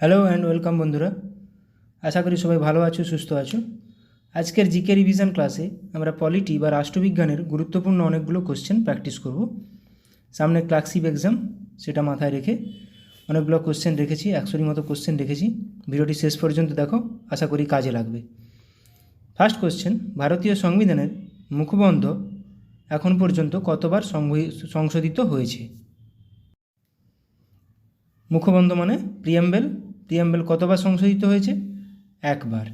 Hello and welcome বন্ধুরা, আশা করি সবাই ভালো আছো, সুস্থ আছো। আজকের জিকে রিভিশন ক্লাসে আমরা পলিটি বা রাষ্ট্রবিজ্ঞানের গুরুত্বপূর্ণ অনেকগুলো কোশ্চেন প্র্যাকটিস করব। সামনে ক্লার্কশিপ এক্সাম, সেটা মাথায় রেখে অনেকগুলো কোশ্চেন রেখেছি, 100র মতো কোশ্চেন রেখেছি। ভিডিওটি শেষ পর্যন্ত দেখো, আশা করি কাজে লাগবে। ফার্স্ট কোশ্চেন, ভারতীয় সংবিধানের মুখবন্ধ এখন পর্যন্ত কতবার সংশোধিত হয়েছে? মুখবন্ধ মানে প্রিয়াম্বেল। প্রিয়াম্বেল কতবার সংশোধিত হয়েছে? একবার।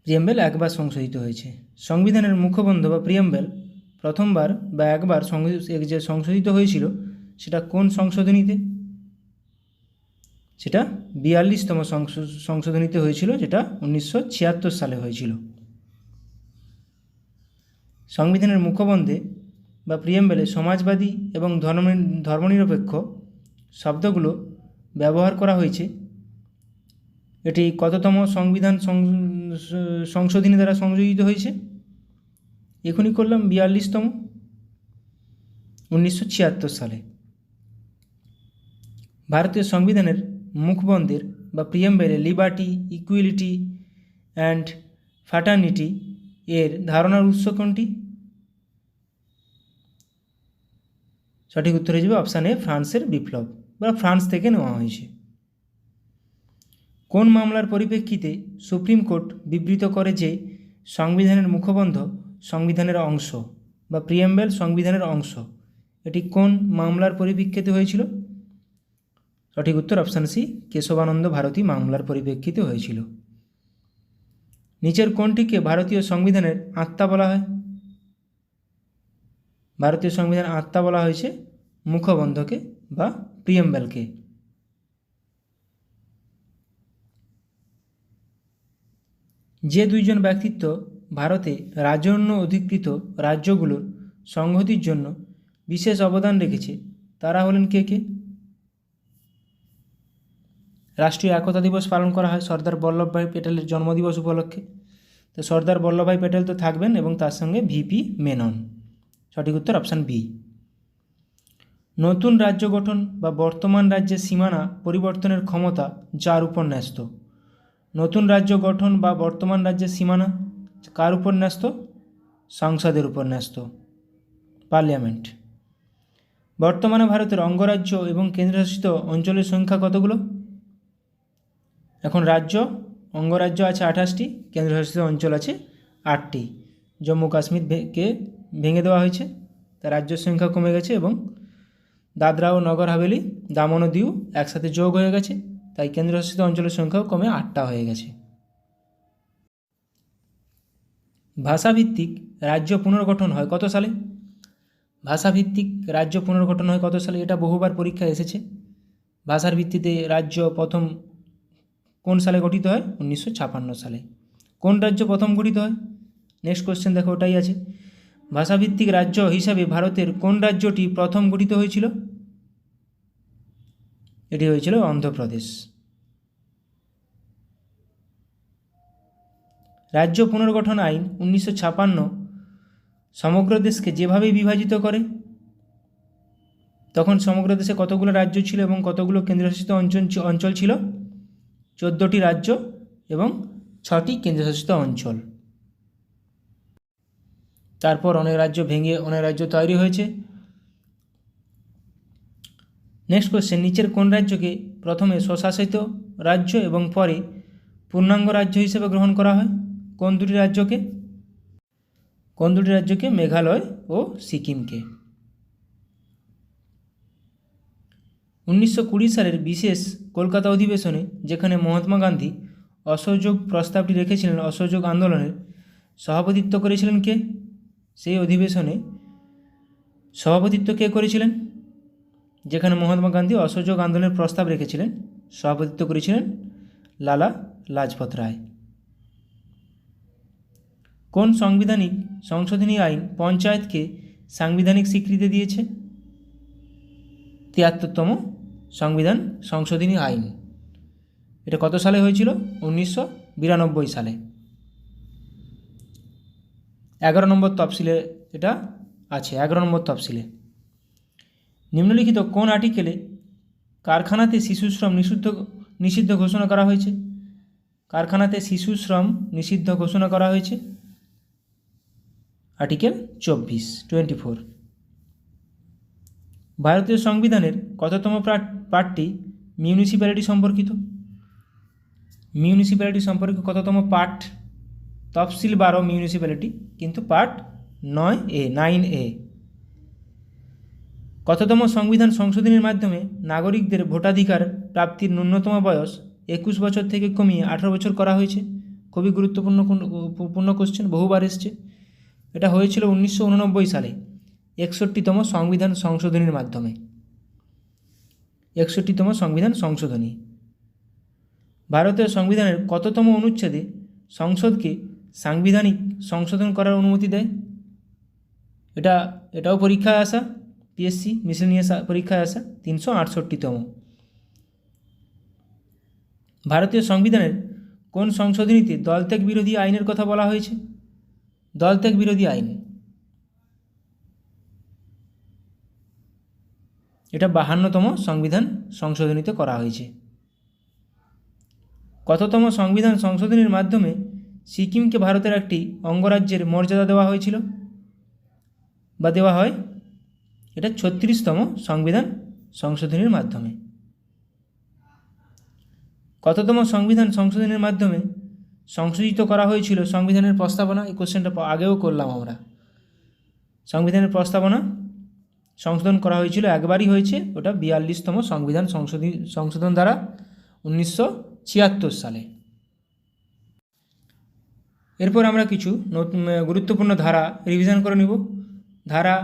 প্রিয়াম্বেল একবার সংশোধিত হয়েছে। সংবিধানের মুখবন্ধ বা প্রিয়াম্বেল প্রথমবার বা একবার যে সংশোধিত হয়েছিল সেটা কোন সংশোধনীতে? সেটা 42তম সংশোধনীতে হয়েছিল, যেটা 1976 সালে হয়েছিল। সংবিধানের মুখবন্ধে বা প্রিয়াম্বেলে সমাজবাদী এবং ধর্মনিরপেক্ষ শব্দগুলো ব্যবহার করা হয়েছে। এটি কততম সংবিধান সংশোধনী দ্বারা সংযোজিত হয়েছে? এখনই করলাম, 42তম, 1976 সালে। ভারতীয় সংবিধানের মুখবন্ধের বা প্রিয়াম্বেলে লিবার্টি, ইকুয়ালিটি অ্যান্ড ফ্র্যাটার্নিটি এর ধারণার উৎস কোনটি? সঠিক উত্তর হয়ে যাবে অপশান এ, ফ্রান্সের বিপ্লব, বা ফ্রান্স থেকে নেওয়া হয়েছে। কোন মামলার পরিপ্রেক্ষিতে সুপ্রিম কোর্ট বিবৃত করে যে সংবিধানের মুখবন্ধ সংবিধানের অংশ বা প্রিয়াম্বেল সংবিধানের অংশ? এটি কোন মামলার পরিপ্রেক্ষিতে হয়েছিল? সঠিক উত্তর অপশান সি, কেশবানন্দ ভারতী মামলার পরিপ্রেক্ষিতে হয়েছিল। নিচের কোনটিকে ভারতীয় সংবিধানের আত্মা বলা হয়? ভারতীয় সংবিধান আত্মা বলা হয়েছে মুখবন্ধকে বা প্রিয়াম্বেলকে। যে দুইজন ব্যক্তিত্ব ভারতে রাজন্য অধিকৃত রাজ্যগুলোর সংহতির জন্য বিশেষ অবদান রেখেছে তারা হলেন কে কে? রাষ্ট্রীয় একতা দিবস পালন করা হয় সর্দার বল্লভভাই প্যাটেলের জন্মদিবস উপলক্ষে। তো সর্দার বল্লভভাই প্যাটেল তো থাকবেন, এবং তার সঙ্গে ভিপি মেনন। সঠিক উত্তর অপশান বি। নতুন রাজ্য গঠন বা বর্তমান রাজ্যের সীমানা পরিবর্তনের ক্ষমতা যার উপর ন্যস্ত? নতুন রাজ্য গঠন বা বর্তমান রাজ্যের সীমানা কার উপর ন্যস্ত? সংসদের উপর ন্যস্ত, পার্লামেন্ট। বর্তমানে ভারতের অঙ্গরাজ্য এবং কেন্দ্রশাসিত অঞ্চলের সংখ্যা কতগুলো? এখন রাজ্য, অঙ্গরাজ্য আছে 28টি, কেন্দ্রশাসিত অঞ্চল আছে 8টি। জম্মু কাশ্মীরকে ভেঙে দেওয়া হয়েছে, তার রাজ্যের সংখ্যা কমে গেছে, এবং দাদরা ও নগর হাভেলি, দামন ও দিউ একসাথে যোগ হয়ে গেছে, তাই কেন্দ্রশাসিত অঞ্চলের সংখ্যাও কমে 8টা হয়ে গেছে। ভাষাভিত্তিক রাজ্য পুনর্গঠন হয় কত সালে? ভাষাভিত্তিক রাজ্য পুনর্গঠন হয় কত সালে? এটা বহুবার পরীক্ষায় এসেছে। ভাষার ভিত্তিতে রাজ্য প্রথম কোন সালে গঠিত হয়? 1956 সালে। কোন রাজ্য প্রথম গঠিত হয়? নেক্সট কোশ্চেন দেখো, ওটাই আছে। ভাষাভিত্তিক রাজ্য হিসাবে ভারতের কোন রাজ্যটি প্রথম গঠিত হয়েছিল? এটি হয়েছিল অন্ধ্রপ্রদেশ। রাজ্য পুনর্গঠন আইন 1956 সমগ্র দেশকে যেভাবে বিভাজিত করে, তখন সমগ্র দেশে কতগুলো রাজ্য ছিল এবং কতগুলো কেন্দ্রশাসিত অঞ্চল ছিল? 14টি রাজ্য এবং 6টি কেন্দ্রশাসিত অঞ্চল। তারপর অনেক রাজ্য ভেঙে অনেক রাজ্য তৈরি হয়েছে। নেক্সট কোশ্চেন, নিচের কোন রাজ্যকে প্রথমে স্বশাসিত রাজ্য এবং পরে পূর্ণাঙ্গ রাজ্য হিসেবে গ্রহণ করা হয়? কোন দুটি রাজ্যকে? মেঘালয় ও সিকিমকে। 1920 সালের বিশেষ কলকাতা অধিবেশনে, যেখানে মহাত্মা গান্ধী অসহযোগ প্রস্তাবটি রেখেছিলেন, অসহযোগ আন্দোলনের সভাপতিত্ব করেছিলেন কে? সেই অধিবেশনে সভাপতিত্ব কে করেছিলেন? যেখানে মহাত্মা গান্ধী অসহযোগ আন্দোলনের প্রস্তাব রেখেছিলেন, সভাপতিত্ব করেছিলেন লালা লাজপত রায়। কোন সাংবিধানিক সংশোধনী আইন পঞ্চায়েতকে সাংবিধানিক স্বীকৃতি দিয়েছে? 73তম সংবিধান সংশোধনী আইন। এটা কত সালে হয়েছিল? 1992 সালে। 11 নম্বর তফসিলে এটা আছে, 11 নম্বর তফসিলে। নিম্নলিখিত কোন আর্টিকেলে কারখানাতে শিশু শ্রম নিষিদ্ধ ঘোষণা করা হয়েছে? কারখানাতে শিশু শ্রম নিষিদ্ধ ঘোষণা করা হয়েছে আর্টিকেল 24। ভারতীয় সংবিধানের কততম পার্টটি মিউনিসিপ্যালিটি সম্পর্কিত? মিউনিসিপ্যালিটি সম্পর্কে কততম পার্ট? তফসিল 12 মিউনিসিপ্যালিটি, কিন্তু পার্ট 9A। কততম সংবিধান সংশোধনীর মাধ্যমে নাগরিকদের ভোটাধিকার প্রাপ্তির ন্যূনতম বয়স 21 বছর থেকে কমিয়ে 18 বছর করা হয়েছে? খুবই গুরুত্বপূর্ণ কোশ্চেন, বহুবার এসছে। এটা হয়েছিল 1989 সালে 61তম সংবিধান সংশোধনীর মাধ্যমে। 61তম সংবিধান সংশোধনী। ভারতীয় সংবিধানের কততম অনুচ্ছেদে সংসদকে সাংবিধানিক সংশোধন করার অনুমতি দেয়? এটাও পরীক্ষায় আসা, পিএসসি মিসেলিনিয়াস পরীক্ষায় আসা 368তম। ভারতীয় সংবিধানের কোন সংশোধনীতে দলত্যাগ বিরোধী আইনের কথা বলা হয়েছে? দলত্যাগ বিরোধী আইন, এটা 52তম সংবিধান সংশোধনীতে করা হয়েছে। কততম সংবিধান সংশোধনীর মাধ্যমে সিকিমকে ভারতের একটি অঙ্গরাজ্যের মর্যাদা দেওয়া হয়েছিল বা দেওয়া হয়? এটা 36তম সংবিধান সংশোধনীর মাধ্যমে। কততম সংবিধান সংশোধনের মাধ্যমে সংশোধিত করা হয়েছিল সংবিধানের প্রস্তাবনা? এই কোশ্চেনটা আগেও করলাম আমরা। সংবিধানের প্রস্তাবনা সংশোধন করা হয়েছিল, একবারই হয়েছে, ওটা 42তম সংবিধান সংশোধন দ্বারা 1976 সালে। এরপর আমরা কিছু গুরুত্বপূর্ণ ধারা রিভিশন করে নিব। ধারা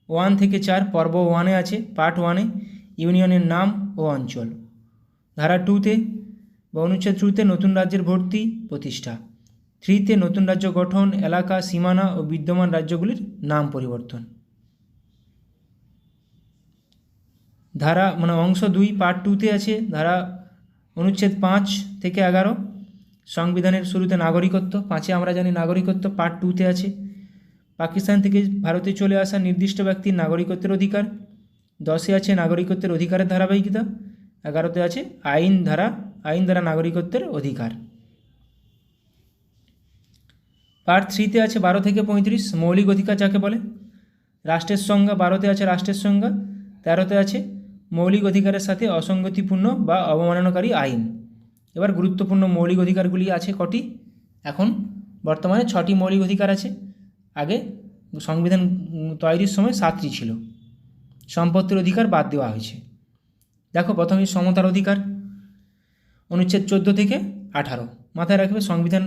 1 থেকে 4 পর্ব 1-এ আছে, পার্ট 1-এ ইউনিয়নের নাম ও অঞ্চল। ধারা 2-তে বা অনুচ্ছেদ 2-তে নতুন রাজ্যের ভর্তি প্রতিষ্ঠা। 3-তে নতুন রাজ্য গঠন, এলাকা, সীমানা ও বিদ্যমান রাজ্যগুলির নাম পরিবর্তন। ধারা অংশ 2 পার্ট 2-তে আছে ধারা অনুচ্ছেদ 5 থেকে 11 সংবিধানের শুরুতে নাগরিকত্ব। 5-এ আমরা জানি নাগরিকত্ব, পার্ট 2-তে আছে পাকিস্তান থেকে ভারতে চলে আসা নির্দিষ্ট ব্যক্তির নাগরিকত্বের অধিকার। 10-এ আছে নাগরিকত্বের অধিকারের ধারাবাহিকতা। 11-তে আছে আইন দ্বারা নাগরিকত্বের অধিকার। পার্ট 3-তে আছে 12 থেকে 35 মৌলিক অধিকার যাকে বলে। রাষ্ট্রের সংজ্ঞা 12-তে আছে রাষ্ট্রের সংজ্ঞা। 13-তে আছে মৌলিক অধিকারের সাথে অসঙ্গতিপূর্ণ বা অবমাননাকারী আইন। এবার গুরুত্বপূর্ণ মৌলিক অধিকারগুলি আছে কটি? এখন বর্তমানে 6টি মৌলিক অধিকার আছে, আগে সংবিধান তৈরির সময় 7টি ছিল। সম্পত্তির অধিকার বাদ দেওয়া হয়েছে। দেখো প্রথমে সমতার অধিকার, অনুচ্ছেদ 14 থেকে 18। মাথায় রাখবে সংবিধান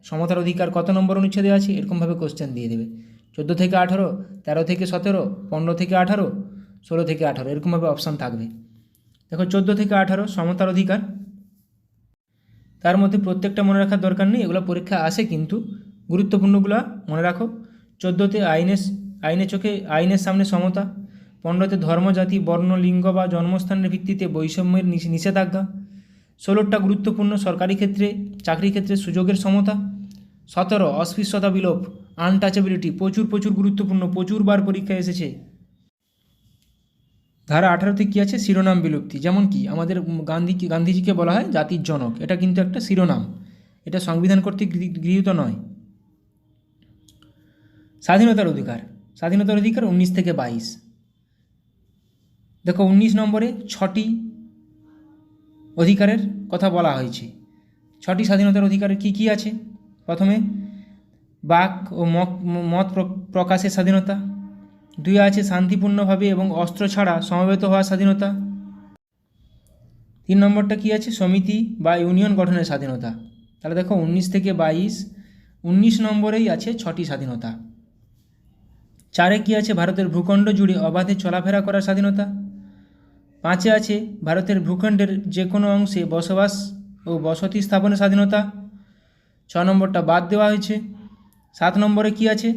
সমতার অধিকার কত নম্বর অনুচ্ছেদে আছে, এরকমভাবে কোশ্চেন দিয়ে দেবে। 14 থেকে 18, 13 থেকে 17, 15 থেকে 18, 16 থেকে 18, এরকমভাবে অপশান থাকবে। দেখো 14 থেকে 18 সমতার অধিকার। তার মধ্যে প্রত্যেকটা মনে রাখার দরকার নেই, এগুলো পরীক্ষা আসে, কিন্তু গুরুত্বপূর্ণগুলো মনে রাখো। 14-তে আইনের চোখে আইনের সামনে সমতা। 15-তে ধর্ম, জাতি, বর্ণ, লিঙ্গ বা জন্মস্থানের ভিত্তিতে বৈষম্যের নিষেধাজ্ঞা। 16টা গুরুত্বপূর্ণ সরকারি ক্ষেত্রে চাকরি ক্ষেত্রে সুযোগের সমতা। 17 অস্পৃশ্যতা বিলোপ, আনটাচেবিলিটি, প্রচুর গুরুত্বপূর্ণ, প্রচুরবার পরীক্ষায় এসেছে। ধারা 18-তে কী আছে? শিরোনাম বিলুপ্তি। যেমন কি আমাদের গান্ধীজিকে বলা হয় জাতির জনক, এটা কিন্তু একটা শিরোনাম, এটা সংবিধান কর্তৃক গৃহীত নয়। স্বাধীনতার অধিকার 19 থেকে 22। দেখো 19 নম্বরে 6টি অধিকারের কথা বলা হয়েছে। 6টি স্বাধীনতার অধিকারের কী আছে? প্রথমে বাক ও মত প্রকাশের স্বাধীনতা। 2 আছে শান্তিপূর্ণভাবে এবং অস্ত্র ছাড়া সমবেত হওয়ার স্বাধীনতা। 3 নম্বরটা কী আছে? সমিতি বা ইউনিয়ন গঠনের স্বাধীনতা। তাহলে দেখো 19 থেকে 22, 19 নম্বরেই আছে 6টি স্বাধীনতা। 4-এ কী আছে? ভারতের ভূখণ্ড জুড়ে অবাধে চলাফেরা করার স্বাধীনতা। 5-এ আছে ভারতের ভূখণ্ডের যে কোনো অংশে বসবাস ও বসতি স্থাপনের স্বাধীনতা। 6 নম্বরটা বাদ দেওয়া হয়েছে। 7 নম্বরে কী আছে?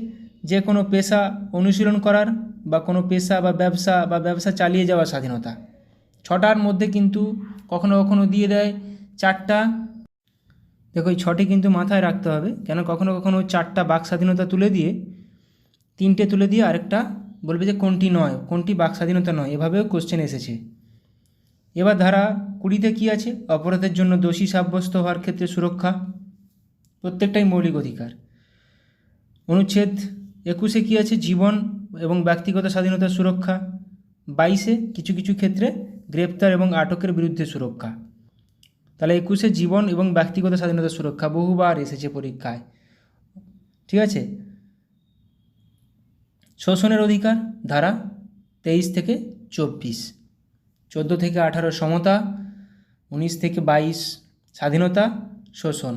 যে কোনো পেশা অনুশীলন করার বা কোনো পেশা বা ব্যবসা চালিয়ে যাওয়ার স্বাধীনতা। 6টার মধ্যে কিন্তু কখনো কখনো দিয়ে দেয় 4টা। দেখো এই 6টি কিন্তু মাথায় রাখতে হবে, কেন কখনো কখনো 4টা বাক স্বাধীনতা তুলে দিয়ে 3টে তুলে দিয়ে আরেকটা বলবে যে কোনটি বাক স্বাধীনতা নয়, এভাবেও কোশ্চেন এসেছে। এবার ধারা 20-তে কী আছে? অপরাধের জন্য দোষী সাব্যস্ত হওয়ার ক্ষেত্রে সুরক্ষা, প্রত্যেকটাই মৌলিক অধিকার। অনুচ্ছেদ 21-এ কী আছে? জীবন এবং ব্যক্তিগত স্বাধীনতার সুরক্ষা। 22-এ কিছু কিছু ক্ষেত্রে গ্রেপ্তার এবং আটকের বিরুদ্ধে সুরক্ষা। তাহলে 21-এ জীবন এবং ব্যক্তিগত স্বাধীনতার সুরক্ষা বহুবার এসেছে পরীক্ষায়, ঠিক আছে। শোষণের অধিকার ধারা 23 থেকে 24, 14 থেকে 18 সমতা, 19 থেকে 22 স্বাধীনতা, শোষণ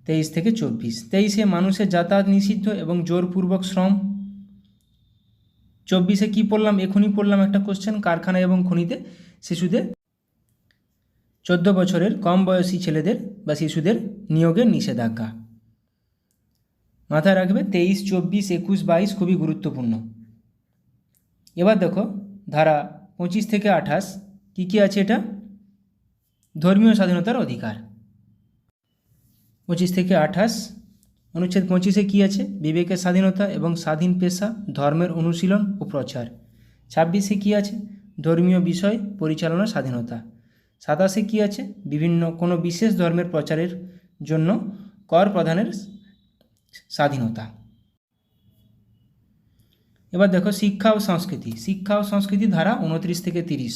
23 থেকে 24। 23-এ মানুষের যাতায়াত নিষিদ্ধ এবং জোরপূর্বক শ্রম। 24-এ কী পড়লাম? এখনই পড়লাম একটা কোশ্চেন, কারখানা এবং খনিতে শিশুদের 14 বছরের কম বয়সী ছেলেদের বা শিশুদের নিয়োগের নিষেধাজ্ঞা। মাথায় রাখবে 23, 24, 21, 22 খুবই গুরুত্বপূর্ণ। এবার দেখো ধারা 25 থেকে 28 কী কী আছে? এটা ধর্মীয় স্বাধীনতার অধিকার। 25 থেকে 28 অনুচ্ছেদ 25-এ কী আছে? বিবেকের স্বাধীনতা এবং স্বাধীন পেশা, ধর্মের অনুশীলন ও প্রচার। 26-এ কী আছে? ধর্মীয় বিষয় পরিচালনার স্বাধীনতা। 27-এ কী আছে? বিভিন্ন কোনো বিশেষ ধর্মের প্রচারের জন্য কর প্রদানের স্বাধীনতা। এবার দেখো শিক্ষা ও সংস্কৃতি। শিক্ষা ও সংস্কৃতি ধারা 29 থেকে 30,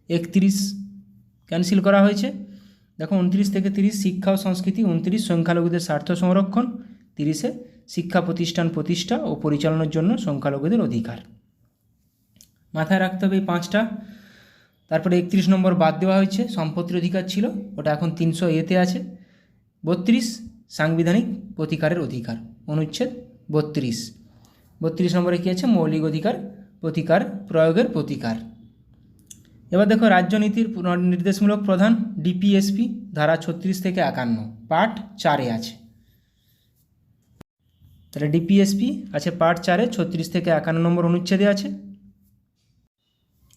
31 ক্যান্সেল করা হয়েছে। দেখো 29 থেকে 30 শিক্ষা ও সংস্কৃতি, 29 সংখ্যালঘুদের স্বার্থ সংরক্ষণ, 30-এ শিক্ষা প্রতিষ্ঠান প্রতিষ্ঠা ও পরিচালনার জন্য সংখ্যালঘুদের অধিকার। মাথায় রাখতে হবে এই 5টা। তারপরে 31 নম্বর বাদ দেওয়া হয়েছে, সম্পত্তির অধিকার ছিল, ওটা এখন 300-এতে আছে। 32 সাংবিধানিক প্রতিকারের অধিকার, অনুচ্ছেদ 32। 32 নম্বরে কী আছে? মৌলিক অধিকার প্রতিকার প্রয়োগের প্রতিকার। এবার দেখো রাজ্যনীতির নির্দেশমূলক প্রধান ডিপিএসপি ধারা 36 থেকে 51 পার্ট 4-এ আছে। তাহলে ডিপিএসপি আছে পার্ট 4-এ 36 থেকে 51 নম্বর অনুচ্ছেদে আছে,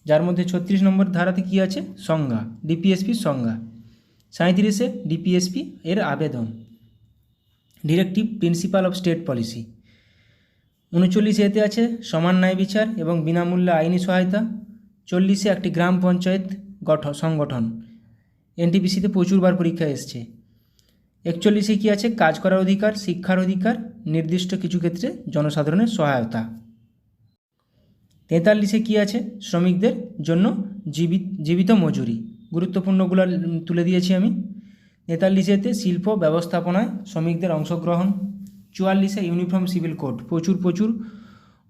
যার মধ্যে 36 নম্বর ধারাতে কী আছে? সংজ্ঞা, ডিপিএসপির সংজ্ঞা। 37-এ ডিপিএসপি এর আবেদন, directive principal of state policy. 39-এতে আছে সমান ন্যায় বিচার এবং বিনামূল্যে আইনি সহায়তা। 40-এ একটি গ্রাম পঞ্চায়েত সংগঠন, এনটিপিসিতে প্রচুরবার পরীক্ষা এসছে। 41-এ কী আছে? কাজ করার অধিকার, শিক্ষার অধিকার, নির্দিষ্ট কিছু ক্ষেত্রে জনসাধারণের সহায়তা। 43-এ কী আছে? শ্রমিকদের জন্য জীবিত মজুরি। গুরুত্বপূর্ণগুলো তুলে দিয়েছি আমি। 43-এতে শিল্প ব্যবস্থাপনায় শ্রমিকদের অংশগ্রহণ। 44-এ ইউনিফর্ম সিভিল কোড, প্রচুর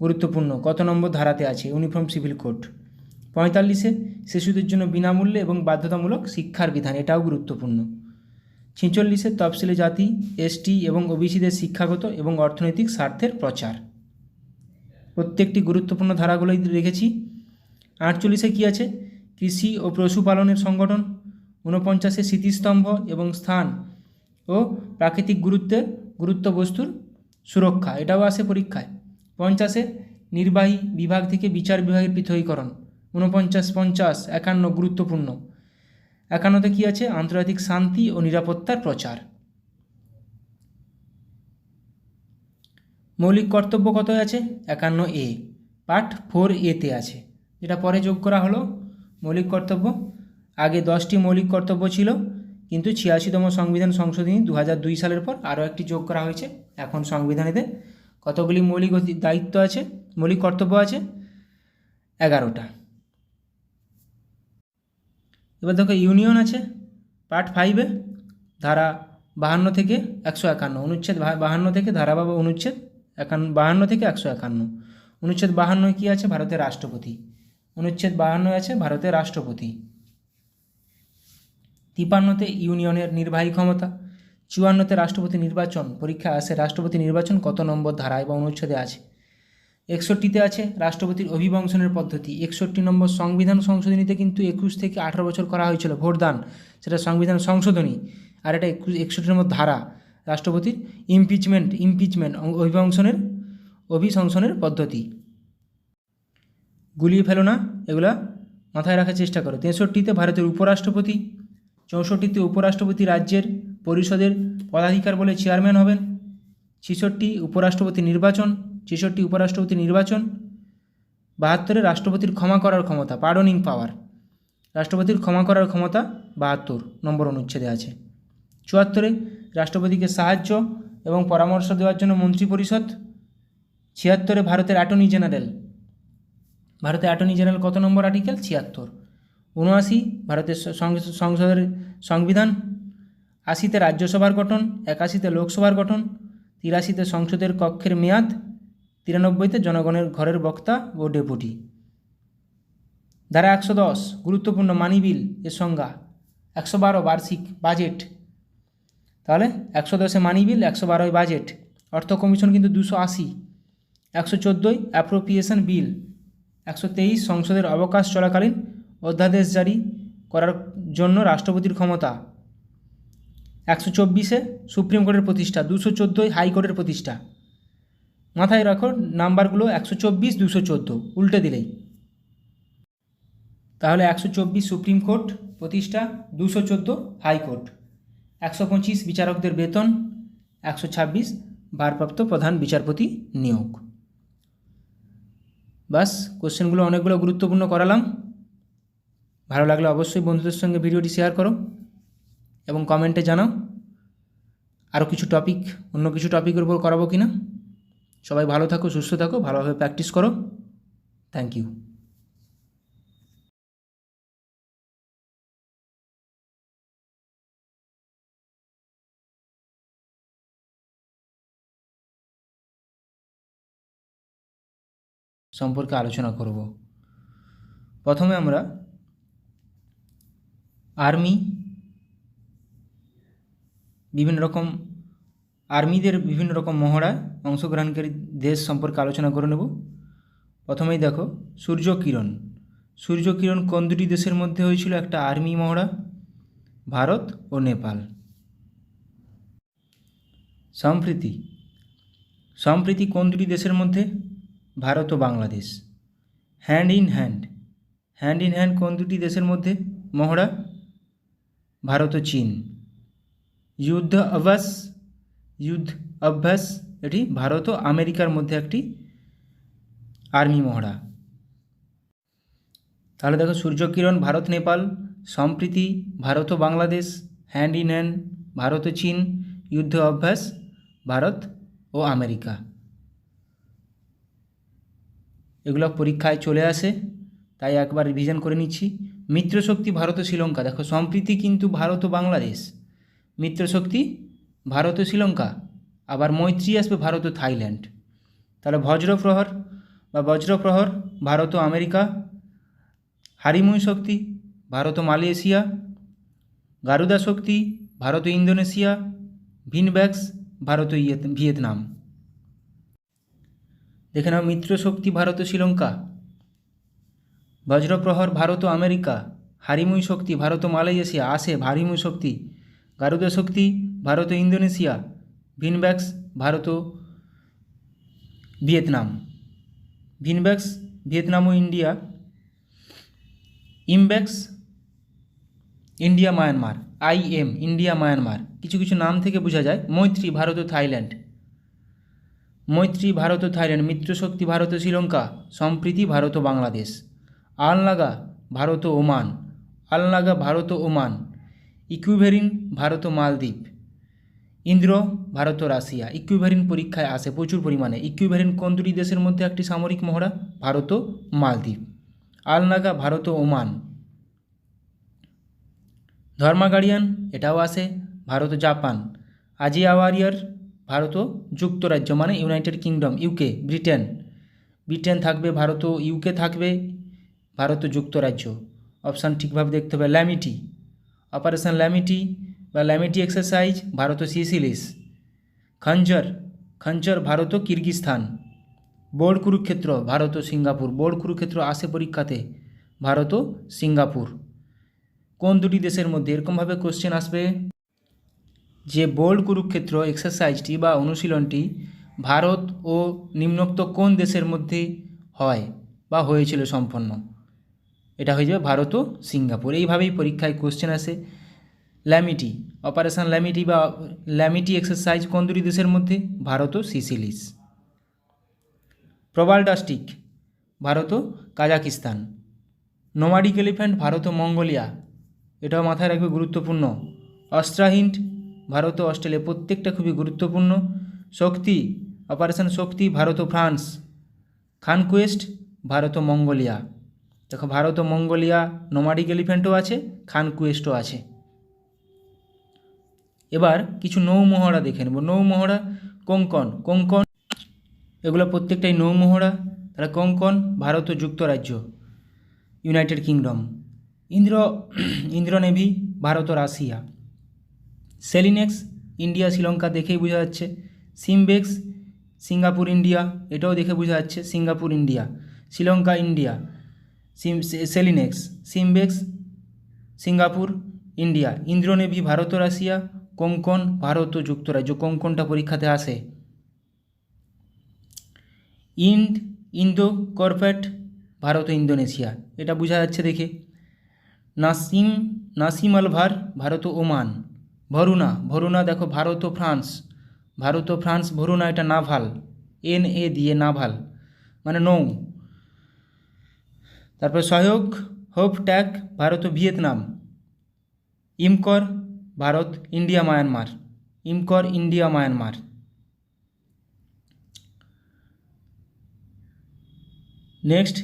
গুরুত্বপূর্ণ, কত নম্বর ধারাতে আছে ইউনিফর্ম সিভিল কোড। 45-এ শিশুদের জন্য বিনামূল্যে এবং বাধ্যতামূলক শিক্ষার বিধান, এটাও গুরুত্বপূর্ণ। 46-এ তফসিলি জাতি, এসটি এবং ওবিসিদের শিক্ষাগত এবং অর্থনৈতিক স্বার্থের প্রচার। প্রত্যেকটি গুরুত্বপূর্ণ ধারাগুলোই রেখেছি। 48-এ কী আছে? কৃষি ও পশুপালনের সংগঠন। 49-এ স্মৃতিস্তম্ভ এবং স্থান ও প্রাকৃতিক গুরুত্ব বস্তুর সুরক্ষা, এটাও আসে পরীক্ষায়। 50-এ নির্বাহী বিভাগ থেকে বিচার বিভাগের পৃথকীকরণ। 49, 50, 51 গুরুত্বপূর্ণ। 51-তে কী আছে? আন্তর্জাতিক শান্তি ও নিরাপত্তার প্রচার। মৌলিক কর্তব্য কত আছে? 51A, পার্ট 4A-তে আছে, যেটা পরে যোগ করা হলো। মৌলিক কর্তব্য আগে 10টি মৌলিক কর্তব্য ছিল, কিন্তু 86তম সংবিধান সংশোধনী 2002 সালের পর আরও একটি যোগ করা হয়েছে। এখন সংবিধানেতে কতগুলি মৌলিক দায়িত্ব আছে, মৌলিক কর্তব্য আছে? 11টা। এবার দেখো ইউনিয়ন আছে পার্ট 5-এ ধারা 52 থেকে 151, অনুচ্ছেদ 52 থেকে ধারা অনুচ্ছেদ 52 থেকে 151। অনুচ্ছেদ 52 কী আছে? ভারতের রাষ্ট্রপতি। অনুচ্ছেদ 52 আছে ভারতের রাষ্ট্রপতি। 53-তে ইউনিয়নের নির্বাহী ক্ষমতা। 54-তে রাষ্ট্রপতি নির্বাচন, পরীক্ষা আসে রাষ্ট্রপতি নির্বাচন কত নম্বর ধারায় বা অনুচ্ছেদে আছে। 61-তে আছে রাষ্ট্রপতির অভিবংশনের পদ্ধতি। 61 নম্বর সংবিধান সংশোধনীতে কিন্তু 21 থেকে 18 বছর করা হয়েছিল ভোটদান, সেটা সংবিধান সংশোধনী। আর এটা 61 নম্বর ধারা, রাষ্ট্রপতির ইমপিচমেন্ট অভিশংসনের পদ্ধতি। গুলিয়ে ফেলো না, এগুলা মাথায় রাখার চেষ্টা করো। 63-তে ভারতের উপরাষ্ট্রপতি। 64-তে উপরাষ্ট্রপতি রাজ্যের পরিষদের পদাধিকার বলে চেয়ারম্যান হবেন। 66 উপরাষ্ট্রপতি নির্বাচন। 66 উপরাষ্ট্রপতি নির্বাচন। 72-এ রাষ্ট্রপতির ক্ষমা করার ক্ষমতা, পার্ডনিং পাওয়ার। রাষ্ট্রপতির ক্ষমা করার ক্ষমতা 72 নম্বর অনুচ্ছেদে আছে। 74 রাষ্ট্রপতিকে সাহায্য এবং পরামর্শ দেওয়ার জন্য মন্ত্রিপরিষদ। 76 ভারতের অ্যাটর্নি জেনারেল। ভারতের অ্যাটর্নি জেনারেল কত নম্বর আর্টিকেল? 76। 79 ভারতের সংসদের সংবিধান। 80তে রাজ্যসভার গঠন। 81তে লোকসভার গঠন। 83তে সংসদের কক্ষের মেয়াদ। 93তে জনগণের ঘরের বক্তা ও ডেপুটি। ধারা 110 গুরুত্বপূর্ণ মানি বিল এর সংজ্ঞা। 112 বার্ষিক বাজেট। তাহলে 110 মানি বিল, 112 বাজেট। অর্থ কমিশন কিন্তু 280। 114 অ্যাপ্রোপ্রিয়েশন বিল। 123 সংসদের অবকাশ চলাকালীন অধ্যাদেশ জারি করার জন্য রাষ্ট্রপতির ক্ষমতা। 124 সুপ্রিম কোর্টের প্রতিষ্ঠা। 214 হাইকোর্টের প্রতিষ্ঠা। মাথায় রাখো নাম্বারগুলো 124, 214 উল্টে দিলেই। তাহলে 124 সুপ্রিম কোর্ট প্রতিষ্ঠা, 214 হাইকোর্ট। 125 বিচারকদের বেতন। 126 ভারপ্রাপ্ত প্রধান বিচারপতি নিয়োগ। বাস কোশ্চেনগুলো অনেকগুলো গুরুত্বপূর্ণ করালাম। ভালো লাগলে অবশ্যই বন্ধুদের সঙ্গে ভিডিওটি শেয়ার করো এবং কমেন্টে জানাও আরও কিছু টপিক, অন্য কিছু টপিকের উপর করাবো কি না। সবাই ভালো থাকো, সুস্থ থাকো, ভালোভাবে প্র্যাকটিস করো। Thank you. সম্পর্কে আলোচনা করব। প্রথমে আমরা আর্মি, আর্মিদের বিভিন্ন রকম মহড়ায় অংশগ্রহণকারী দেশ সম্পর্কে আলোচনা করে নেব। প্রথমেই দেখো সূর্যকিরণ। সূর্যকিরণ কোন দুটি দেশের মধ্যে হয়েছিল একটা আর্মি মহড়া? ভারত ও নেপাল। সম্প্রীতি কোন দুটি দেশের মধ্যে? ভারত ও বাংলাদেশ। হ্যান্ড ইন হ্যান্ড কোন দুটি দেশের মধ্যে মহড়া? ভারত ও চীন। যুদ্ধ অভ্যাস এটি ভারত ও আমেরিকার মধ্যে একটি আর্মি মহড়া। তাহলে দেখো সূর্যকিরণ ভারত নেপাল, সম্প্রীতি ভারত ও Bangladesh, hand in hand Bharat ও চীন, যুদ্ধ অভ্যাস ভারত ও আমেরিকা। এগুলো পরীক্ষায় চলে আসে, তাই একবার রিভিশন করে নিচ্ছি। মিত্রশক্তি ভারত ও শ্রীলঙ্কা। দেখো সম্প্রীতি কিন্তু ভারত ও বাংলাদেশ, মিত্রশক্তি ভারত ও শ্রীলঙ্কা, আবার মৈত্রী আসবে ভারত ও থাইল্যান্ড। তাহলে বজ্রপ্রহর ভারত ও আমেরিকা, হারিমুই শক্তি ভারত ও মালয়েশিয়া, গারুদা শক্তি ভারত ও ইন্দোনেশিয়া, ভিনব্যাক্স ভারত ও ভিয়েতনাম। দেখে নাও মিত্রশক্তি ভারত ও শ্রীলঙ্কা, বজ্রপ্রহর ভারত ও আমেরিকা, হারিমুই শক্তি ভারত ও মালয়েশিয়া আসে হারিমুই শক্তি, গারুদা শক্তি ভারত ও ইন্দোনেশিয়া, ভিনব্যাক্স ভারত ও ভিয়েতনাম। ভিনব্যাক্স ভিয়েতনাম ও India, Imbex India Myanmar, IM India Myanmar. কিছু কিছু নাম থেকে বোঝা যায়। মৈত্রী ভারত ও থাইল্যান্ড, মিত্রশক্তি ভারত ও শ্রীলঙ্কা, সম্প্রীতি ভারত ও বাংলাদেশ। আলনাগা ভারত ও ওমান, ইকুইভেরিন ভারত ও মালদ্বীপ, ইন্দ্র ভারত ও রাশিয়া। ইকুইভেরিন পরীক্ষায় আসে প্রচুর পরিমাণে। ইকুইভেরিন কোন দুটি দেশের মধ্যে একটি সামরিক মহড়া? ভারত ও মালদ্বীপ। আলনাগা ভারত ও ওমান। ধর্মা গার্ডিয়ান এটাও আসে ভারত ও জাপান। আজিয়া ওয়ারিয়র ভারত ও যুক্তরাজ্য মানে ইউনাইটেড কিংডম, ইউকে, ব্রিটেন থাকবে, ভারত ও ইউকে থাকবে, ভারত ও যুক্তরাজ্য। অপশান ঠিকভাবে দেখতে হবে। ল্যামিটি, অপারেশন ল্যামিটি বা ল্যামিটি এক্সারসাইজ ভারত ও সিসিলিস। খঞ্জর ভারত ও কিরগিস্তান। বোর্ড কুরুক্ষেত্র ভারত ও সিঙ্গাপুর। বোর্ড কুরুক্ষেত্র আসে পরীক্ষাতে, ভারত ও সিঙ্গাপুর। কোন দুটি দেশের মধ্যে? এরকমভাবে কোশ্চেন আসবে যে বোর্ড কুরুক্ষেত্র এক্সারসাইজটি বা অনুশীলনটি ভারত ও নিম্নোক্ত কোন দেশের মধ্যে হয় বা হয়েছিল সম্পন্ন? এটা হয়ে যাবে ভারত ও সিঙ্গাপুর। এইভাবেই পরীক্ষায় কোশ্চেন আসে। ল্যামিটি, অপারেশন ল্যামিটি বা ল্যামিটি এক্সারসাইজ কোন দুটি দেশের মধ্যে? ভারত ও সিসিলিস। প্রবালডাস্টিক ভারত ও কাজাকিস্তান। নোমাডিক এলিফ্যান্ট ভারত ও মঙ্গোলিয়া, এটাও মাথায় রাখবে, গুরুত্বপূর্ণ। অস্ট্রাহিন্ড ভারত ও অস্ট্রেলিয়া, প্রত্যেকটা খুবই গুরুত্বপূর্ণ। শক্তি, অপারেশন শক্তি ভারত ও ফ্রান্স। খানকুয়েস্ট ভারত ও মঙ্গোলিয়া। দেখো ভারত ও মঙ্গোলিয়া নোমাডিক এলিফ্যান্টও আছে, খানকুয়েস্টও আছে। এবার কিছু নৌমহড়া দেখে নেব। নৌমহড়া, কোঙ্কণ, কোঙ্কণ এগুলো প্রত্যেকটাই নৌমহড়া। তাহলে কোঙ্কণ ভারত ও যুক্তরাজ্য, United Kingdom. Indra navy Bharat ও রাশিয়া। সেলিনেক্স ইন্ডিয়া শ্রীলঙ্কা, দেখেই বোঝা যাচ্ছে। সিমবেক্স সিঙ্গাপুর ইন্ডিয়া, এটাও দেখে বোঝা যাচ্ছে, Singapore India. Sri Lanka India, Slinex. Simbex Singapore India. Indra navy Bharat ও রাশিয়া। কোঙ্কণ ভারত ও যুক্তরাজ্য, কোঙ্কণটা পরীক্ষাতে আসে। ইন্দো কর্পেট ভারত ও ইন্দোনেশিয়া, এটা বোঝা যাচ্ছে দেখে। নাসিম আলভার ভারত ও ওমান। ভরুনা দেখো ভারত ও ফ্রান্স, ভারত ও ফ্রান্স। ভরুনা এটা নাভাল, NA দিয়ে নাভাল মানে নৌ। তারপর সহায়ক হোপ ট্যাগ ভারত ও Vietnam. Imcor Bharat, India Myanmar. Imcor India Myanmar. Next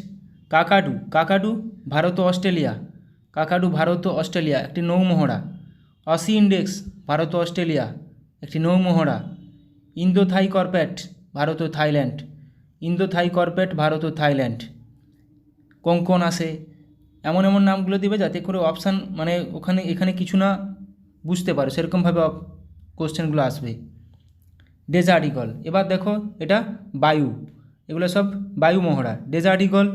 কাকাডু Bharat ও অস্ট্রেলিয়া। কাকাডু ভারত ও অস্ট্রেলিয়া, একটি নৌমহড়া। অসি ইন্ডেক্স ভারত ও অস্ট্রেলিয়া, একটি নৌমহড়া। ইন্দো থাই কর্পেট ভারত ও থাইল্যান্ড। ইন্দো থাই কর্পেট ভারত ও থাইল্যান্ড। কোঙ্কণ আসে। এমন এমন নামগুলো দিবে যাতে করে অপশান মানে এখানে কিছু না বুঝতে পারো, সেরকমভাবে কোশ্চেনগুলো আসবে। ডেজার্ট ইগল, এবার দেখো এটা বায়ু, এগুলো সব বায়ু মহড়া। ডেজার্ট ইগল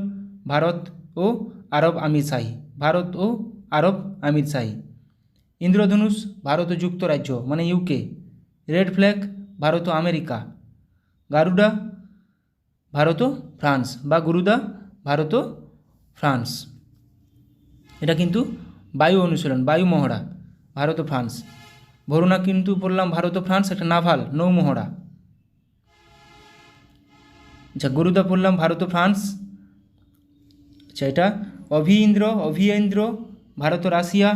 ভারত ও আরব আমিরশাহী, ভারত ও আরব আমিরশাহী। ইন্দ্রধনুষ ভারত ও যুক্তরাজ্য মানে UK। রেড ফ্ল্যাগ ভারত ও আমেরিকা। গারুডা ভারত ও ফ্রান্স বা গুরুদা ভারত ও ফ্রান্স। এটা কিন্তু বায়ু অনুশীলন, বায়ু মহড়া, ভারত ও ফ্রান্স। ভরুনা কিন্তু বললাম ভারত ও ফ্রান্স, একটা নাভাল নৌমহড়া। আচ্ছা গুরুদা পড়লাম ভারত ও ফ্রান্স। আচ্ছা এটা অভিয়েন্দ্র ভারত ও রাশিয়া।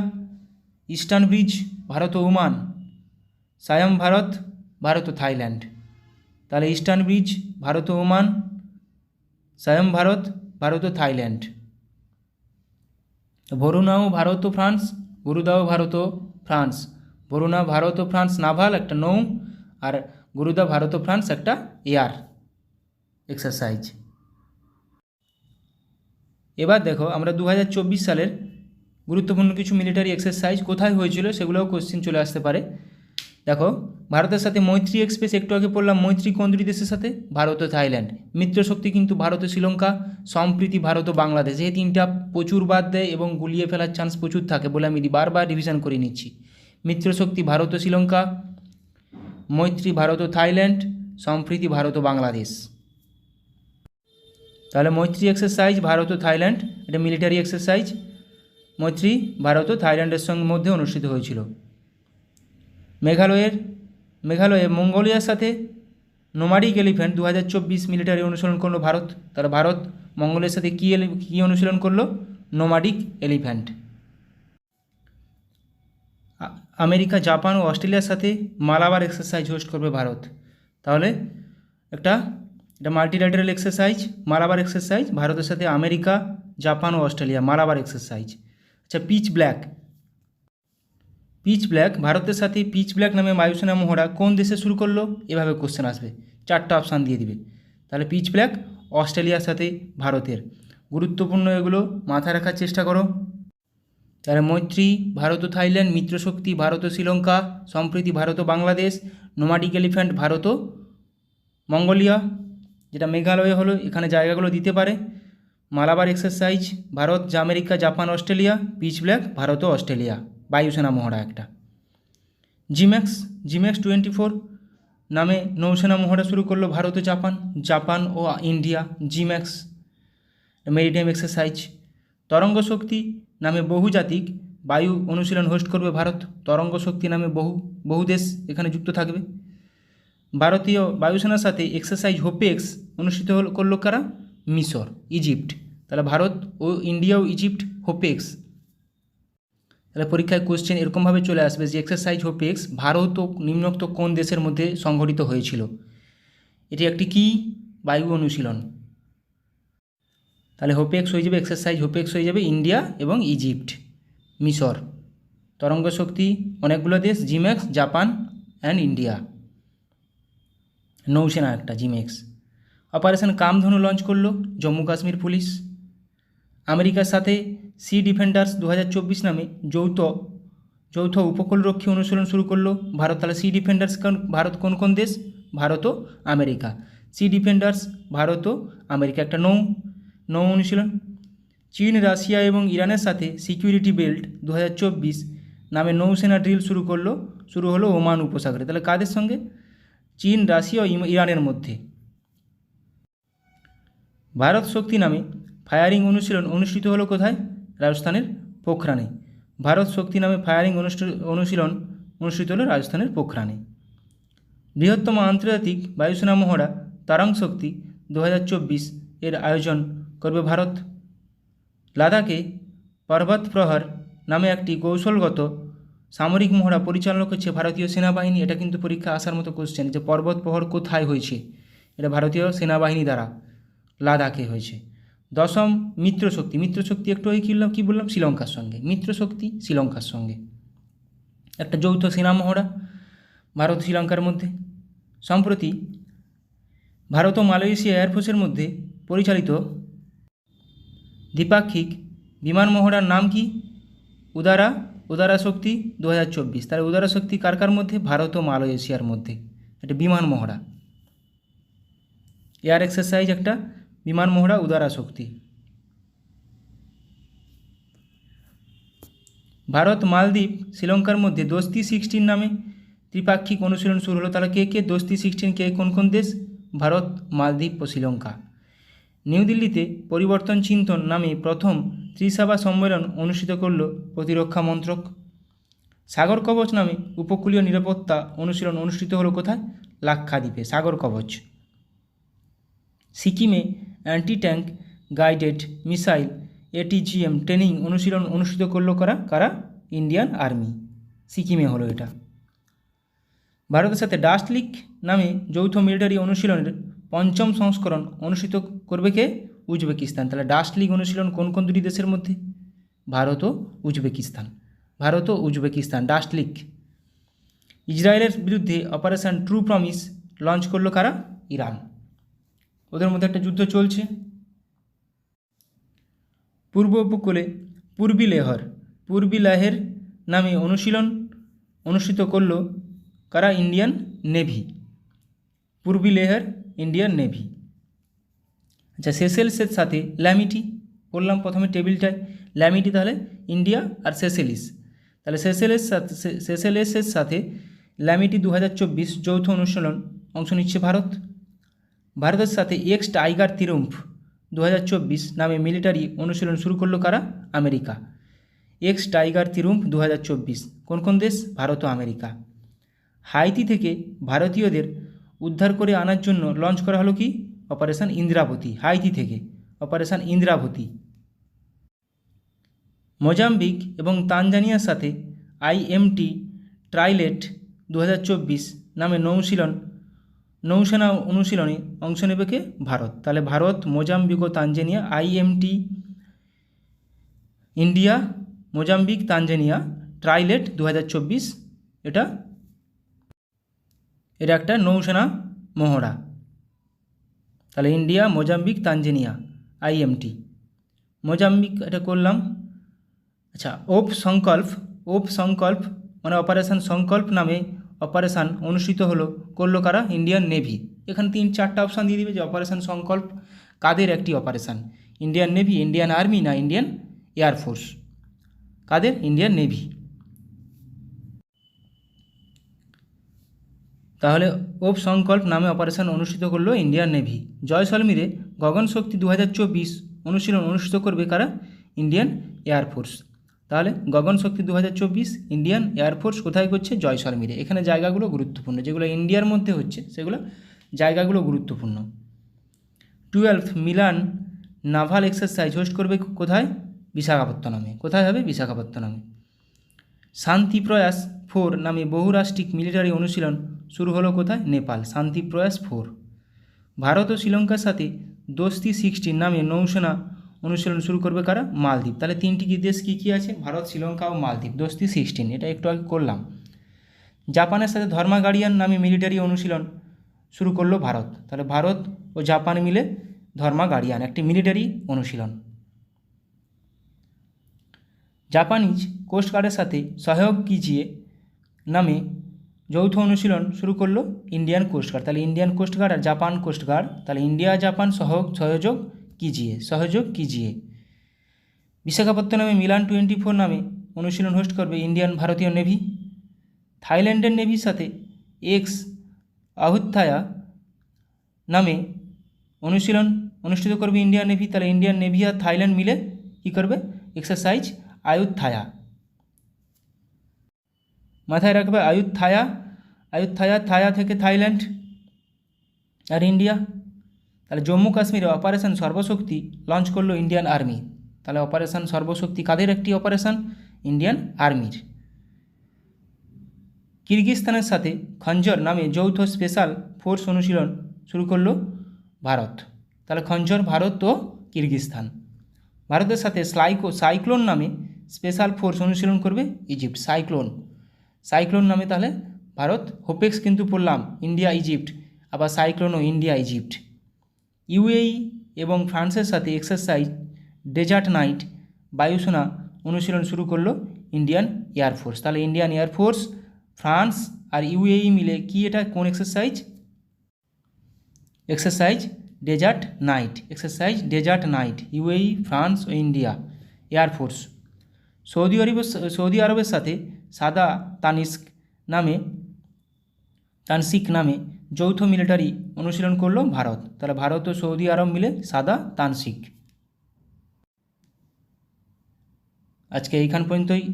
ইস্টার্ন ব্রিজ ভারত ও ওমান। সায়াম ভারত ও থাইল্যান্ড। তাহলে ইস্টার্ন ব্রিজ ভারত ও ওমান, সায়াম ভারত ও থাইল্যান্ড। ভরুনাও ভারত ও ফ্রান্স, গুরুদাও ভারত ও ফ্রান্স। ভরুনা ভারত ও ফ্রান্স নাভাল একটা নৌ, আর গুরুদা ভারত ও ফ্রান্স একটা এয়ার এক্সারসাইজ। এবার দেখো আমরা 2024 সালের গুরুত্বপূর্ণ কিছু মিলিটারি এক্সারসাইজ কোথায় হয়েছিল সেগুলোও কোশ্চেন চলে আসতে পারে। দেখো ভারতের সাথে মৈত্রী এক্সপ্রেস, একটু আগে পড়লাম মৈত্রী কোন দুটি দেশের সাথে, ভারত ও থাইল্যান্ড। মিত্রশক্তি কিন্তু ভারত ও শ্রীলঙ্কা। সম্প্রীতি ভারত ও বাংলাদেশ। এই তিনটা প্রচুর বাদ দেয় এবং গুলিয়ে ফেলার চান্স প্রচুর থাকে বলে আমি বারবার রিভিশন করে নিচ্ছি। মিত্রশক্তি ভারত ও শ্রীলঙ্কা, মৈত্রী ভারত ও থাইল্যান্ড, সম্প্রীতি ভারত ও বাংলাদেশ। তাহলে মৈত্রী এক্সারসাইজ ভারত ও থাইল্যান্ড, এটা মিলিটারি এক্সারসাইজ। মৈত্রী ভারত ও থাইল্যান্ডের সঙ্গে মধ্যে অনুষ্ঠিত হয়েছিল। মেঘালয়ে মঙ্গোলিয়ার সাথে নোমাডিক এলিফ্যান্ট 2024 মিলিটারি অনুশীলন করলো ভারত। তাহলে ভারত মঙ্গোলিয়ার সাথে কী অনুশীলন করলো? Nomadic elephant. আমেরিকা, জাপান ও অস্ট্রেলিয়ার সাথে মালাবার এক্সারসাইজ হোস্ট করবে ভারত। তাহলে এটা মাল্টিল্যাটারাল এক্সারসাইজ, মালাবার এক্সারসাইজ, ভারতের সাথে আমেরিকা, জাপান ও অস্ট্রেলিয়া, মালাবার এক্সারসাইজ। আচ্ছা পিচ ব্ল্যাক ভারতের সাথে পিচ ব্ল্যাক নামে বায়ুসেনা মহড়া কোন দেশে শুরু করলো? এভাবে কোশ্চেন আসবে, 4টা অপশান দিয়ে দিবে। তাহলে পিচ ব্ল্যাক অস্ট্রেলিয়ার সাথে ভারতের। গুরুত্বপূর্ণ এগুলো মাথায় রাখার চেষ্টা করো। তাহলে মৈত্রী ভারত ও থাইল্যান্ড, মিত্রশক্তি ভারত ও শ্রীলঙ্কা, সম্প্রীতি ভারত ও বাংলাদেশ, নোমাডিক এলিফ্যান্ট ভারত ও মঙ্গোলিয়া, যেটা মেঘালয় হলো, এখানে জায়গাগুলো দিতে পারে। Malabar exercise Bharat, America, Japan, Australia. Pitch black Bharat ও অস্ট্রেলিয়া, বায়ুসেনা মহড়া একটা। জিম্যাক্স 24 নামে নৌসেনা মহড়া শুরু করলো ভারত ও জাপান ও ইন্ডিয়া। জিম্যাক্স maritime exercise. তরঙ্গ শক্তি নামে বহুজাতিক বায়ু অনুশীলন হোস্ট করবে ভারত। তরঙ্গ শক্তি নামে বহু দেশ এখানে যুক্ত থাকবে। ভারতীয় বায়ুসেনার সাথে এক্সারসাইজ হোপেক্স অনুষ্ঠিত করলো কারা? মিশর, ইজিপ্ট। তাহলে ভারত ও ইন্ডিয়া ও ইজিপ্ট হোপেক্স, তাহলে পরীক্ষায় কোশ্চেন এরকমভাবে চলে আসবে যে এক্সারসাইজ হোপেক্স ভারত ও নিম্নোক্ত কোন দেশের মধ্যে সংঘটিত হয়েছিল। এটি একটি কি বায়ু অনুশীলন। তাহলে হোপেক্স হয়ে যাবে, এক্সারসাইজ হোপেক্স হয়ে যাবে ইন্ডিয়া এবং ইজিপ্ট, মিশর। তরঙ্গ শক্তি অনেকগুলো দেশ, জিম্যাক্স জাপান অ্যান্ড ইন্ডিয়া। নৌসেনা একটা জিম্যাক্স। অপারেশন কামধনু লঞ্চ করলো জম্মু কাশ্মীর পুলিশ। আমেরিকার সাথে সি ডিফেন্ডার্স 2024 নামে যৌথ উপকূলরক্ষী অনুশীলন শুরু করলো ভারত। তাহলে সি ডিফেন্ডার্স ভারত কোন কোন দেশ? ভারত ও আমেরিকা। সি ডিফেন্ডার্স ভারত ও আমেরিকা, একটা নৌ অনুশীলন। চীন রাশিয়া এবং ইরানের সাথে সিকিউরিটি বেল্ট 2024 নামে নৌসেনা ড্রিল শুরু হলো ওমান উপসাগরে। তাহলে কাদের সঙ্গে? চীন রাশিয়া ও ইরানের মধ্যে। ভারত শক্তি নামে ফায়ারিং অনুশীলন অনুষ্ঠিত হলো কোথায়? রাজস্থানের পোখরানে। ভারত শক্তি নামে ফায়ারিং অনুশীলন অনুষ্ঠিত হলো রাজস্থানের পোখরানে। বৃহত্তম আন্তর্জাতিক বায়ুসেনা মহড়া তারাং শক্তি 2024 এর আয়োজন করবে ভারত। লাদাখে পর্বত প্রহর নামে একটি কৌশলগত সামরিক মহড়া পরিচালনা করছে ভারতীয় সেনাবাহিনী। এটা কিন্তু পরীক্ষা আসার মতো কোশ্চেন, যে পর্বত প্রহর কোথায় হয়েছে? এটা ভারতীয় সেনাবাহিনী দ্বারা লাদাখে হয়েছে। দশম মিত্রশক্তি। মিত্রশক্তি একটু ওই কী বললাম? শ্রীলঙ্কার সঙ্গে। মিত্রশক্তি শ্রীলঙ্কার সঙ্গে একটা যৌথ সেনা মহড়া ভারত শ্রীলঙ্কার মধ্যে। সম্প্রতি ভারত ও মালয়েশিয়া এয়ারফোর্সের মধ্যে পরিচালিত দ্বিপাক্ষিক বিমান মহড়ার নাম কি? উদারা শক্তি 2024। তাহলে উদারা শক্তি কার মধ্যে? ভারত ও মালয়েশিয়ার মধ্যে একটা বিমান মহড়া, এয়ার এক্সারসাইজ, একটা বিমান মহড়া উদারা শক্তি। ভারত মালদ্বীপ শ্রীলঙ্কার মধ্যে দোস্তি 16 নামে ত্রিপাক্ষিক অনুশীলন শুরু হলো। তাহলে কে দোস্তি 16 কোন কোন দেশ? ভারত, মালদ্বীপ ও শ্রীলঙ্কা। নিউ দিল্লিতে পরিবর্তন চিন্তন নামে প্রথম ত্রিসভা সম্মেলন অনুষ্ঠিত করল প্রতিরক্ষা মন্ত্রক। সাগর কবচ নামে উপকূলীয় নিরাপত্তা অনুশীলন অনুষ্ঠিত হলো কোথায়? লাক্ষাদ্বীপে, সাগর কবচ। সিকিমে anti tank guided missile ATGM training অনুশীলন অনুষ্ঠিত করলো কারা? Indian army. সিকিমে হলো এটা। ভারতের সাথে ডাস্ট লিক নামে যৌথ মিলিটারি অনুশীলনের 5ম সংস্করণ অনুষ্ঠিত করবে কে? উজবেকিস্তান। তাহলে ডাস্ট লিক অনুশীলন কোন কোন দুটি দেশের মধ্যে? ভারত ও উজবেকিস্তান। Dust leak. ইসরায়েলের বিরুদ্ধে অপারেশন ট্রু প্রমিস লঞ্চ করলো কারা? ইরান। ওদের মধ্যে একটা যুদ্ধ চলছে। পূর্ব উপকূলে পূর্বী লেহের নামে অনুশীলন অনুষ্ঠিত করল কারা? Indian navy. Purvi Lehar Indian navy. আচ্ছা, সেসেলসের সাথে ল্যামিটি বললাম প্রথমে টেবিলটায়, ল্যামিটি তাহলে ইন্ডিয়া আর সেসেলিস। তাহলে সেসেলেসের সাথে ল্যামিটি 2024 যৌথ অনুশীলন অংশ নিচ্ছে ভারত। ভারতের সাথে এক্স টাইগার ত্রিম্ফ 2024 নামে মিলিটারি অনুশীলন শুরু করলো কারা? আমেরিকা। এক্স টাইগার ত্রিম্ফ 2024 কোন দেশ? ভারত ও আমেরিকা। হাইতি থেকে ভারতীয়দের উদ্ধার করে আনার জন্য লঞ্চ করা হলো কি? অপারেশন ইন্দ্রাবতী। হাইতি থেকে অপারেশন ইন্দ্রাবতী। মোজাম্বিক এবং তানজানিয়ার সাথে IMT ট্রাইলেট 2024 নামে নৌসেনা অনুশীলনে অংশ নেবে কে? ভারত। তাহলে ভারত, মোজাম্বিক ও Tanzania, IMT India, Mozambique, Tanzania trilat 2024 এটা একটা নৌসেনা মহড়া। তাহলে India, Mozambique, Tanzania, IMT। Mozambique এটা করলাম। আচ্ছা, ওপ সংকল্প মানে অপারেশন সংকল্প নামে অপারেশান অনুষ্ঠিত করলো কারা? Indian navy. এখানে 3-4টা অপশান দিয়ে দিবে যে অপারেশন সংকল্প কাদের একটি operation? Indian navy, Indian army না ইন্ডিয়ান এয়ারফোর্স? কাদের? Indian navy. তাহলে ওপ সংকল্প নামে অপারেশন অনুষ্ঠিত করলো ইন্ডিয়ান নেভি। জয়সলমীরে গগন শক্তি 2024 অনুশীলন অনুষ্ঠিত করবে কারা? Indian air force. তাহলে গগন শক্তি 2024 ইন্ডিয়ান এয়ারফোর্স কোথায় করছে? জয়সলমীরে। এখানে জায়গাগুলো গুরুত্বপূর্ণ, যেগুলো ইন্ডিয়ার মধ্যে হচ্ছে সেগুলো জায়গাগুলো গুরুত্বপূর্ণ। 12th Milan naval exercise host করবে কোথায়? বিশাখাপত্তনমে। কোথায় হবে? বিশাখাপত্তনমে। শান্তি প্রয়াস 4 নামে বহুরাষ্ট্রিক মিলিটারি অনুশীলন শুরু হলো কোথায়? নেপাল। শান্তি প্রয়াস 4। ভারত ও শ্রীলঙ্কার সাথে দোস্তি 16 নামে নৌসেনা অনুশীলন শুরু করবে কারা? মালদ্বীপ। তাহলে তিনটি দেশ কী কী আছে? ভারত, শ্রীলঙ্কা ও মালদ্বীপ। দোস্তি 16, এটা একটু আগে করলাম। জাপানের সাথে ধর্মা গার্ডিয়ান নামে মিলিটারি অনুশীলন শুরু করলো ভারত। তাহলে ভারত ও জাপান মিলে ধর্মা গার্ডিয়ান, একটি মিলিটারি অনুশীলন। জাপানিজ কোস্টগার্ডের সাথে সহযোগ কিজিয়ে নামে যৌথ অনুশীলন শুরু করলো ইন্ডিয়ান কোস্টগার্ড। তাহলে ইন্ডিয়ান কোস্টগার্ড আর জাপান কোস্টগার্ড, তাহলে ইন্ডিয়া জাপান সহযোগ কিজিয়ে। বিশাখাপত্তনমে মিলান 24 নামে অনুশীলন হোস্ট করবে ইন্ডিয়ান ভারতীয় নেভি। থাইল্যান্ডের নেভির সাথে এক্স আহুত্থায়া নামে অনুশীলন অনুষ্ঠিত করবে ইন্ডিয়ান নেভি। তাহলে ইন্ডিয়ান নেভি আর থাইল্যান্ড মিলে কী করবে? এক্সারসাইজ আয়ুত্থায়া। মাথায় রাখবে আয়ুত্থায়া থায়া থেকে থাইল্যান্ড আর ইন্ডিয়া। তাহলে জম্মু কাশ্মীরে অপারেশন সর্বশক্তি লঞ্চ করলো ইন্ডিয়ান আর্মি। তাহলে অপারেশন সর্বশক্তি কাদের একটি অপারেশন? ইন্ডিয়ান আর্মির। কিরগিজস্তানের সাথে খঞ্জর নামে যৌথ স্পেশাল ফোর্স অনুশীলন শুরু করলো ভারত। তাহলে খঞ্জর ভারত ও কিরগিজস্তান। ভারতের সাথে সাইক্লোন নামে স্পেশাল ফোর্স অনুশীলন করবে ইজিপ্ট। সাইক্লোন নামে তাহলে ভারত, হোপেক্স কিন্তু পড়লাম ইন্ডিয়া ইজিপ্ট, আবার সাইক্লোন ও ইন্ডিয়া ইজিপ্ট। ইউএই এবং ফ্রান্সের সাথে এক্সারসাইজ ডেজার্ট নাইট বায়ুসেনা অনুশীলন শুরু করলো ইন্ডিয়ান এয়ারফোর্স। তাহলে ইন্ডিয়ান এয়ারফোর্স, ফ্রান্স আর ইউএই মিলে কি, এটা কোন exercise? Exercise desert knight, UAE, France ও ইন্ডিয়া এয়ারফোর্স। সৌদি আরবের সাথে সাদা তানসিক নামে যৌথ মিলিটারি অনুশীলন করলো ভারত। তাহলে ভারত ও সৌদি আরব মিলে সাদা তানসিক। আজকে এইখান পর্যন্তই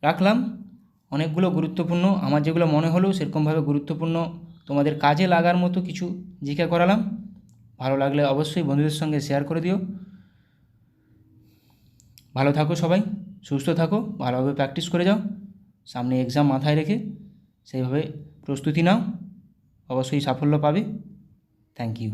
রাখলাম। অনেকগুলো গুরুত্বপূর্ণ, আমার যেগুলো মনে হলো সেরকমভাবে গুরুত্বপূর্ণ তোমাদের কাজে লাগার মতো কিছু জিকে করালাম। ভালো লাগলে অবশ্যই বন্ধুদের সঙ্গে শেয়ার করে দিও। ভালো থাকো সবাই, সুস্থ থাকো, ভালোভাবে প্র্যাকটিস করে যাও। সামনে এক্সাম মাথায় রেখে সেইভাবে প্রস্তুতি নাও, অবশ্যই সাফল্য পাবে। Thank you.